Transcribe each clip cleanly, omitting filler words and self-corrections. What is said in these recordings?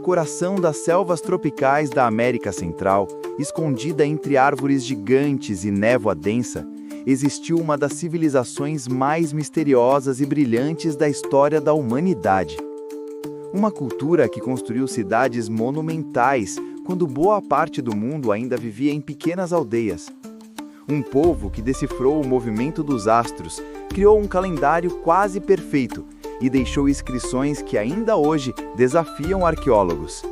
coração das selvas tropicais da América Central, escondida entre árvores gigantes e névoa densa, existiu uma das civilizações mais misteriosas e brilhantes da história da humanidade. Uma cultura que construiu cidades monumentais quando boa parte do mundo ainda vivia em pequenas aldeias. Um povo que decifrou o movimento dos astros, criou um calendário quase perfeito e deixou inscrições que ainda hoje desafiam arqueólogos.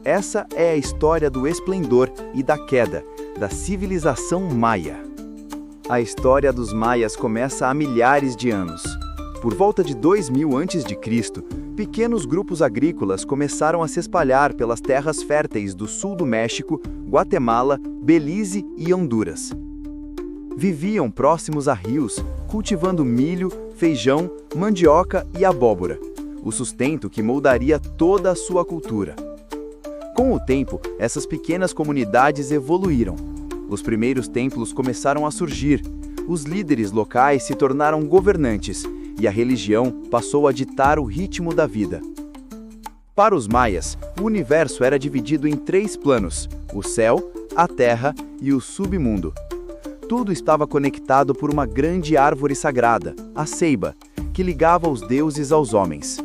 Essa é a história do esplendor e da queda da civilização maia. A história dos maias começa há milhares de anos. Por volta de 2000 a.C., pequenos grupos agrícolas começaram a se espalhar pelas terras férteis do sul do México, Guatemala, Belize e Honduras. Viviam próximos a rios, cultivando milho, feijão, mandioca e abóbora, o sustento que moldaria toda a sua cultura. Com o tempo, essas pequenas comunidades evoluíram. Os primeiros templos começaram a surgir, os líderes locais se tornaram governantes e a religião passou a ditar o ritmo da vida. Para os maias, o universo era dividido em 3 planos: o céu, a terra e o submundo. Tudo estava conectado por uma grande árvore sagrada, a ceiba, que ligava os deuses aos homens.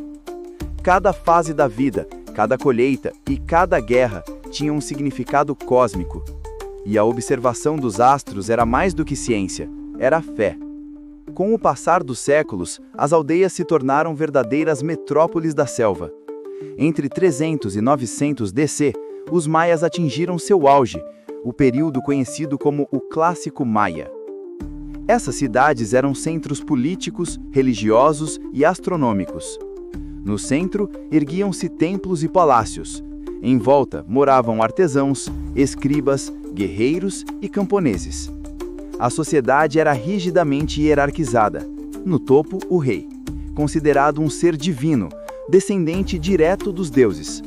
Cada fase da vida, cada colheita e cada guerra tinha um significado cósmico. E a observação dos astros era mais do que ciência, era fé. Com o passar dos séculos, as aldeias se tornaram verdadeiras metrópoles da selva. Entre 300 e 900 DC, os maias atingiram seu auge, o período conhecido como o Clássico Maia. Essas cidades eram centros políticos, religiosos e astronômicos. No centro, erguiam-se templos e palácios. Em volta, moravam artesãos, escribas, guerreiros e camponeses. A sociedade era rigidamente hierarquizada. No topo, o rei, considerado um ser divino, descendente direto dos deuses.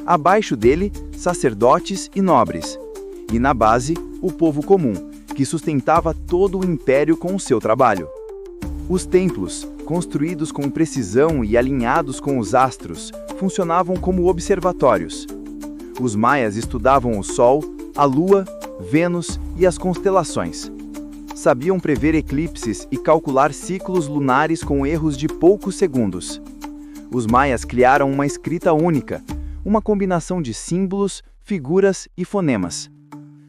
Abaixo dele, sacerdotes e nobres. E na base, o povo comum, que sustentava todo o império com o seu trabalho. Os templos, construídos com precisão e alinhados com os astros, funcionavam como observatórios. Os maias estudavam o Sol, a Lua, Vênus e as constelações. Sabiam prever eclipses e calcular ciclos lunares com erros de poucos segundos. Os maias criaram uma escrita única, uma combinação de símbolos, figuras e fonemas.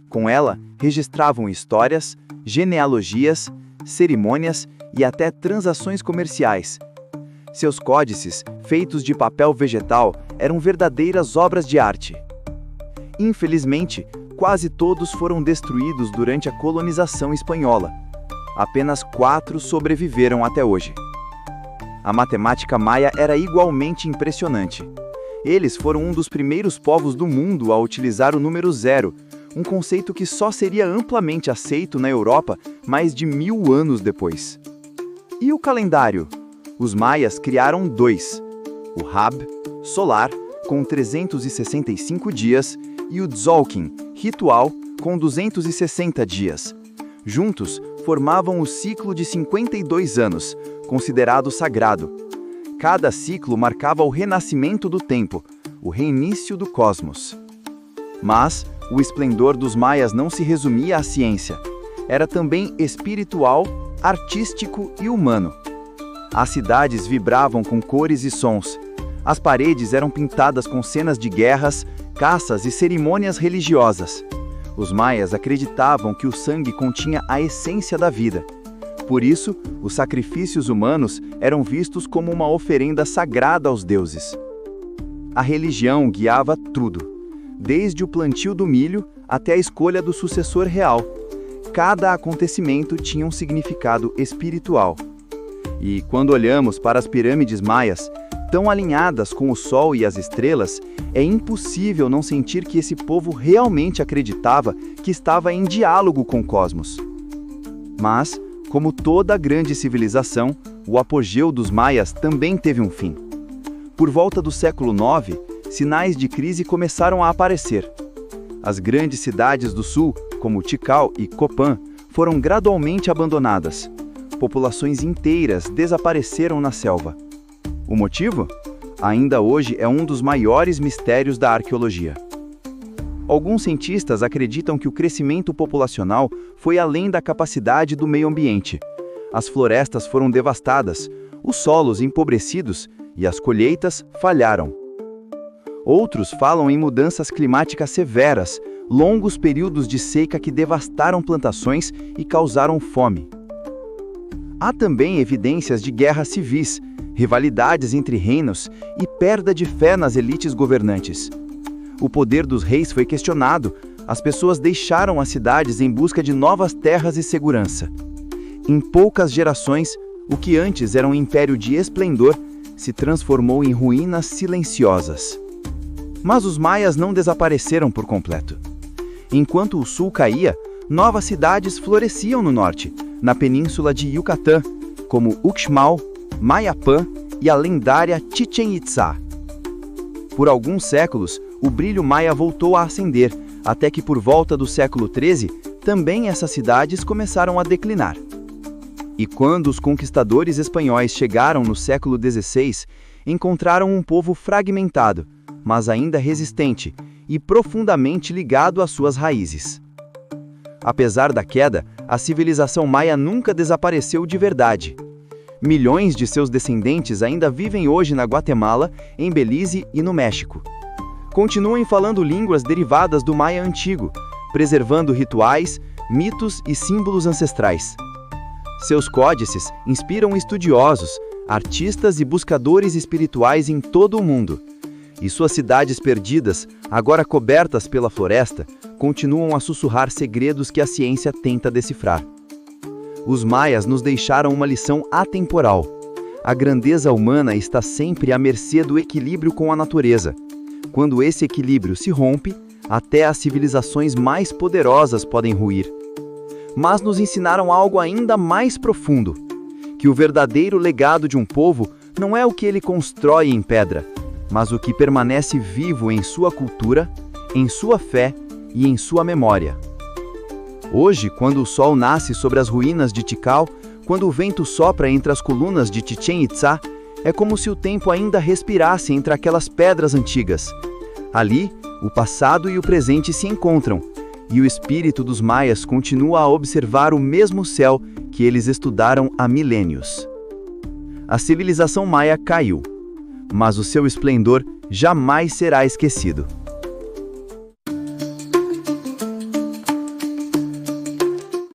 Com ela, registravam histórias, genealogias, cerimônias e até transações comerciais. Seus códices, feitos de papel vegetal, eram verdadeiras obras de arte. Infelizmente, quase todos foram destruídos durante a colonização espanhola. Apenas 4 sobreviveram até hoje. A matemática maia era igualmente impressionante. Eles foram um dos primeiros povos do mundo a utilizar o número 0, um conceito que só seria amplamente aceito na Europa mais de 1000 anos depois. E o calendário? Os maias criaram 2, o Hab, solar, com 365 dias, e o Tzolk'in, ritual, com 260 dias. Juntos, formavam o ciclo de 52 anos, considerado sagrado. Cada ciclo marcava o renascimento do tempo, o reinício do cosmos. Mas o esplendor dos maias não se resumia à ciência. Era também espiritual, artístico e humano. As cidades vibravam com cores e sons. As paredes eram pintadas com cenas de guerras, caças e cerimônias religiosas. Os maias acreditavam que o sangue continha a essência da vida. Por isso, os sacrifícios humanos eram vistos como uma oferenda sagrada aos deuses. A religião guiava tudo, desde o plantio do milho até a escolha do sucessor real. Cada acontecimento tinha um significado espiritual. E quando olhamos para as pirâmides maias, tão alinhadas com o sol e as estrelas, é impossível não sentir que esse povo realmente acreditava que estava em diálogo com o cosmos. Mas, como toda grande civilização, o apogeu dos maias também teve um fim. Por volta do século IX, sinais de crise começaram a aparecer. As grandes cidades do sul, como Tikal e Copán, foram gradualmente abandonadas. Populações inteiras desapareceram na selva. O motivo? ainda hoje é um dos maiores mistérios da arqueologia. Alguns cientistas acreditam que o crescimento populacional foi além da capacidade do meio ambiente. As florestas foram devastadas, os solos empobrecidos e as colheitas falharam. Outros falam em mudanças climáticas severas, longos períodos de seca que devastaram plantações e causaram fome. Há também evidências de guerras civis, rivalidades entre reinos e perda de fé nas elites governantes. O poder dos reis foi questionado, as pessoas deixaram as cidades em busca de novas terras e segurança. Em poucas gerações, o que antes era um império de esplendor se transformou em ruínas silenciosas. Mas os maias não desapareceram por completo. Enquanto o sul caía, novas cidades floresciam no norte, na península de Yucatán, como Uxmal, Mayapán e a lendária Chichén Itzá. Por alguns séculos, o brilho maia voltou a ascender, até que por volta do século XIII, também essas cidades começaram a declinar. E quando os conquistadores espanhóis chegaram no século XVI, encontraram um povo fragmentado, mas ainda resistente e profundamente ligado às suas raízes. Apesar da queda, a civilização maia nunca desapareceu de verdade. Milhões de seus descendentes ainda vivem hoje na Guatemala, em Belize e no México. Continuem falando línguas derivadas do maia antigo, preservando rituais, mitos e símbolos ancestrais. Seus códices inspiram estudiosos, artistas e buscadores espirituais em todo o mundo. E suas cidades perdidas, agora cobertas pela floresta, continuam a sussurrar segredos que a ciência tenta decifrar. Os maias nos deixaram uma lição atemporal. A grandeza humana está sempre à mercê do equilíbrio com a natureza. Quando esse equilíbrio se rompe, até as civilizações mais poderosas podem ruir. Mas nos ensinaram algo ainda mais profundo, que o verdadeiro legado de um povo não é o que ele constrói em pedra, mas o que permanece vivo em sua cultura, em sua fé e em sua memória. Hoje, quando o sol nasce sobre as ruínas de Tikal, quando o vento sopra entre as colunas de Chichén Itzá, é como se o tempo ainda respirasse entre aquelas pedras antigas. Ali, o passado e o presente se encontram, e o espírito dos maias continua a observar o mesmo céu que eles estudaram há milênios. A civilização maia caiu, mas o seu esplendor jamais será esquecido.